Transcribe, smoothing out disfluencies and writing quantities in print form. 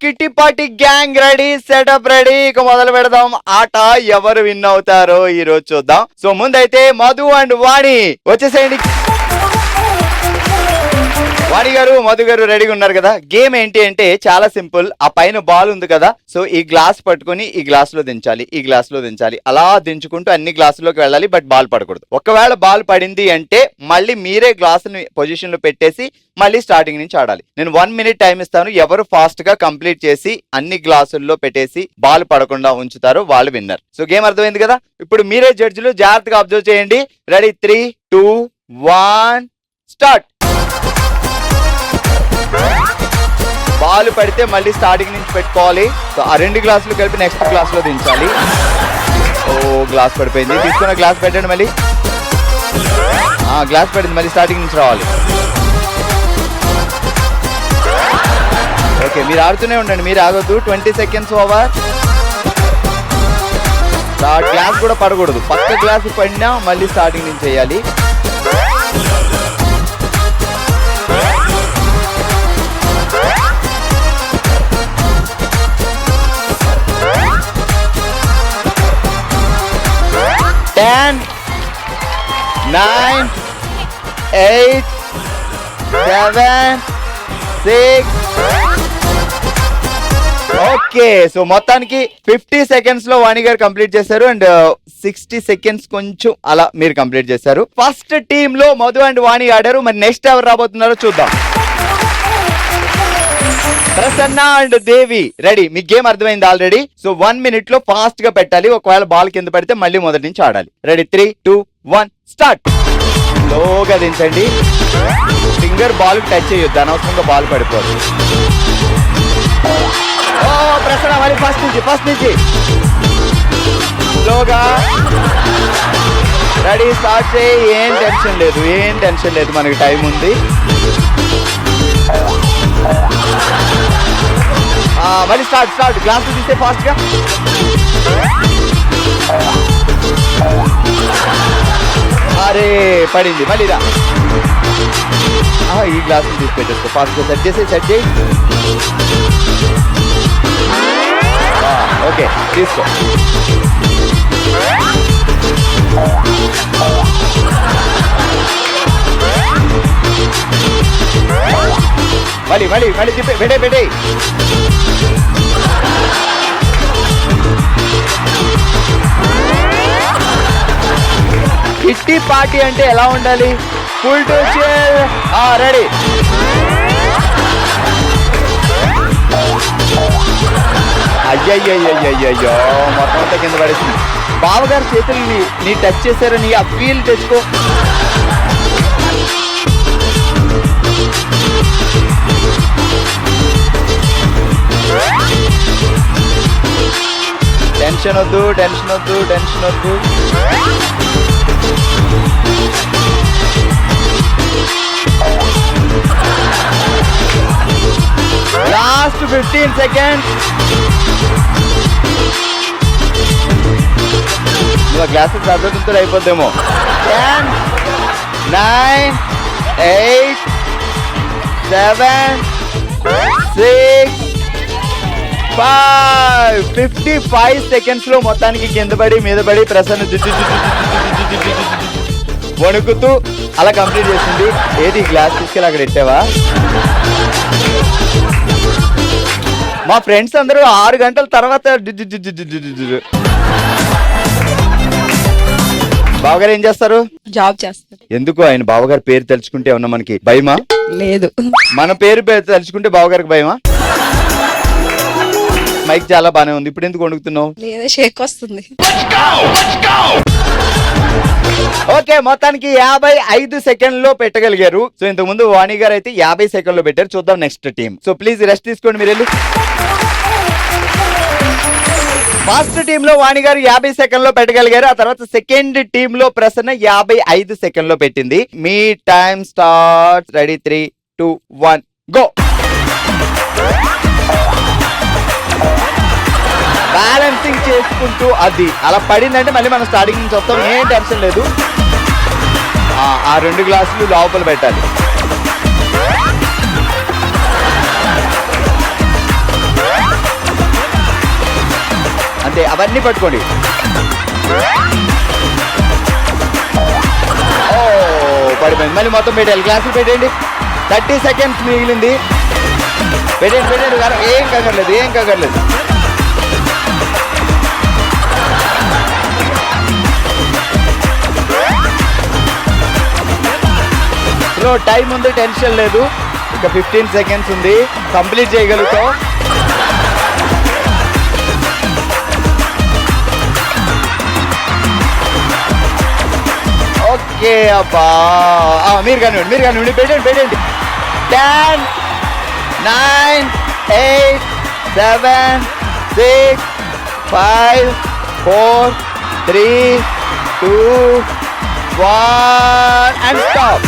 Kitty party gang ready, setup ready. ఇక మొదలు పెడదాం. ఆట ఎవరు విన్ అవుతారో ఈ రోజు చూద్దాం. సో ముందైతే మధు అండ్ వాణి వచ్చేసేయండి. వాణి గారు, మధు గారు రెడీగా ఉన్నారు కదా? గేమ్ ఏంటి అంటే చాలా సింపుల్. ఆ పైన బాల్ ఉంది కదా, సో ఈ గ్లాస్ పట్టుకుని ఈ గ్లాస్ లో దించాలి, ఈ గ్లాస్ లో దించాలి, అలా దించుకుంటూ అన్ని గ్లాసులోకి వెళ్ళాలి. బట్ బాల్ పడకూడదు. ఒకవేళ బాల్ పడింది అంటే మళ్ళీ మీరే గ్లాస్ ని పొజిషన్ లో పెట్టేసి మళ్ళీ స్టార్టింగ్ నుంచి ఆడాలి. నేను 1 minute టైం ఇస్తాను. ఎవరు ఫాస్ట్ గా కంప్లీట్ చేసి అన్ని గ్లాసుల్లో పెట్టేసి బాల్ పడకుండా ఉంచుతారో వాళ్ళు విన్నర్. సో గేమ్ అర్థమైంది కదా? ఇప్పుడు మీరే జడ్జిలు, జాగ్రత్తగా అబ్జర్వ్ చేయండి. Ready, 3, 2, 1 start. బాల్ పడితే మళ్ళీ స్టార్టింగ్ నుంచి పెట్టుకోవాలి. సో ఆ 2 గ్లాసులు కలిపి నెక్స్ట్ గ్లాస్ లో దించాలి. ఓ, గ్లాస్ పడిపోయింది. తీసుకున్న గ్లాస్ పెట్టండి. మళ్ళీ గ్లాస్ పడింది, మళ్ళీ స్టార్టింగ్ నుంచి రావాలి. ఓకే, మీరు ఆడుతూనే ఉండండి, మీరు ఆగొద్దు. 20 seconds ఓవర్. గ్లాస్ కూడా పడకూడదు. పక్క గ్లాస్ పడినా మళ్ళీ స్టార్టింగ్ నుంచి చేయాలి. Ten, 9, 8, 7, 6. ఓకే, సో మొత్తానికి 50 seconds లో వాణి గారు కంప్లీట్ చేశారు అండ్ 60 seconds కొంచెం అలా మీరు కంప్లీట్ చేశారు. ఫస్ట్ టీమ్ లో మధు అండ్ వాణి ఆడారు. మరి నెక్స్ట్ ఎవరు రాబోతున్నారో చూద్దాం. Prasanna and Devi ready. Me game అర్థమైంది ఆల్రెడీ. సో 1 minute లో ఫాస్ట్ గా పెట్టాలి. ఒకవేళ బాల్ కింద పడితే మళ్ళీ మొదటి నుంచి ఆడాలి. Ready, 3, 2, 1 start. స్లోగా దించండి. ఫింగర్ బాల్ టచ్ చేయొద్దు, అనవసరంగా బాల్ పడిపోదు. ఓ ప్రసన్న, మళ్ళీ ఫస్ట్ నుంచి స్లోగా. రెడీ, స్టార్ట్ చేయి. ఏం టెన్షన్ లేదు, మనకి టైం ఉంది. మళ్ళీ స్టార్ట్. గ్లాస్ తీసే ఫాస్ట్ గా. అరే పడింది, మళ్ళీ రా. ఈ గ్లాస్ తీసి పెట్టేసుకో. ఫాస్ట్ గా సెట్ చేయి. ఓకే, తీసుకో. మళ్ళీ తిప్పి పెట్టే. కిట్టి పార్టీ అంటే ఎలా ఉండాలి? Full to chill. రెడీ. అయ్యయ్యో, మొత్తం అంతా కింద పడేసింది. బావగారు చేతుల్ని నీ టచ్ చేశారని ఆ ఫీల్ తెచ్చుకో. టెన్షన్ వద్దు. Last 15 seconds. గ్లాసెస్ అర్థంతో అయిపోద్దేమో. 10, 9, 8, 7, 6, 5. 55 seconds లో మొత్తానికి కింద పడి మీద పడి ప్రసన్న వణుకుతూ అలా కంప్లీట్ చేసింది. ఏది గ్లాస్ తీసుకెళ్ళి అక్కడ పెట్టావా? మా ఫ్రెండ్స్ అందరూ 6 గంటల తర్వాత బావగారు ఏం చేస్తారు? జాబ్ చేస్తారు. ఎందుకు? ఆయన బావగారు పేరు తలుచుకుంటే ఏమన్నా మనకి భయమా? లేదు. మన పేరు తలుచుకుంటే బావగారికి భయమా? మైక్ చాలా బానే ఉంది. ఇప్పుడు ఎందుకు వణుకుతున్నావు? లేదా షేక్ వస్తుంది. ఓకే, మొత్తానికి 55 సెకండ్లో పెట్టగలిగారు. సో ఇంతకు ముందు వాణి గారు అయితే 50 సెకండ్లో పెట్టారు. చూద్దాం next team. So please rest తీసుకోండి, మీరు వెళ్ళి. ఫస్ట్ టీమ్ లో వాణి గారు 50 సెకండ్లో పెట్టగలిగారు. ఆ తర్వాత సెకండ్ టీమ్ లో ప్రసన్న 55 సెకండ్లో పెట్టింది. మీ time start. Ready, 3, 2, 1 go. Balancing చేసుకుంటూ అది అలా పడిందంటే మళ్ళీ మనం స్టార్టింగ్ నుంచి వస్తాం. ఏం టెన్షన్ లేదు. ఆ 2 గ్లాసులు లోపల పెట్టాలి. అంతే, అవన్నీ పట్టుకోండి. ఓ పడిపోయింది. మళ్ళీ మొత్తం పెట్టాలి, గ్లాసులు పెట్టేయండి. 30 సెకండ్స్ మిగిలింది. పెట్టండి పెట్టండి, ఏం కగర్లేదు, ఏం కగర్లేదు. బ్రో టైం ఉంది, టెన్షన్ లేదు. ఇక 15 సెకండ్స్ ఉంది, కంప్లీట్ చేయగలుగుతాం. ఓకే అబ్బా, మీరు కానివ్వండి పెట్టండి. 10 9 8 7 6 5 4 3 2 1 and stop.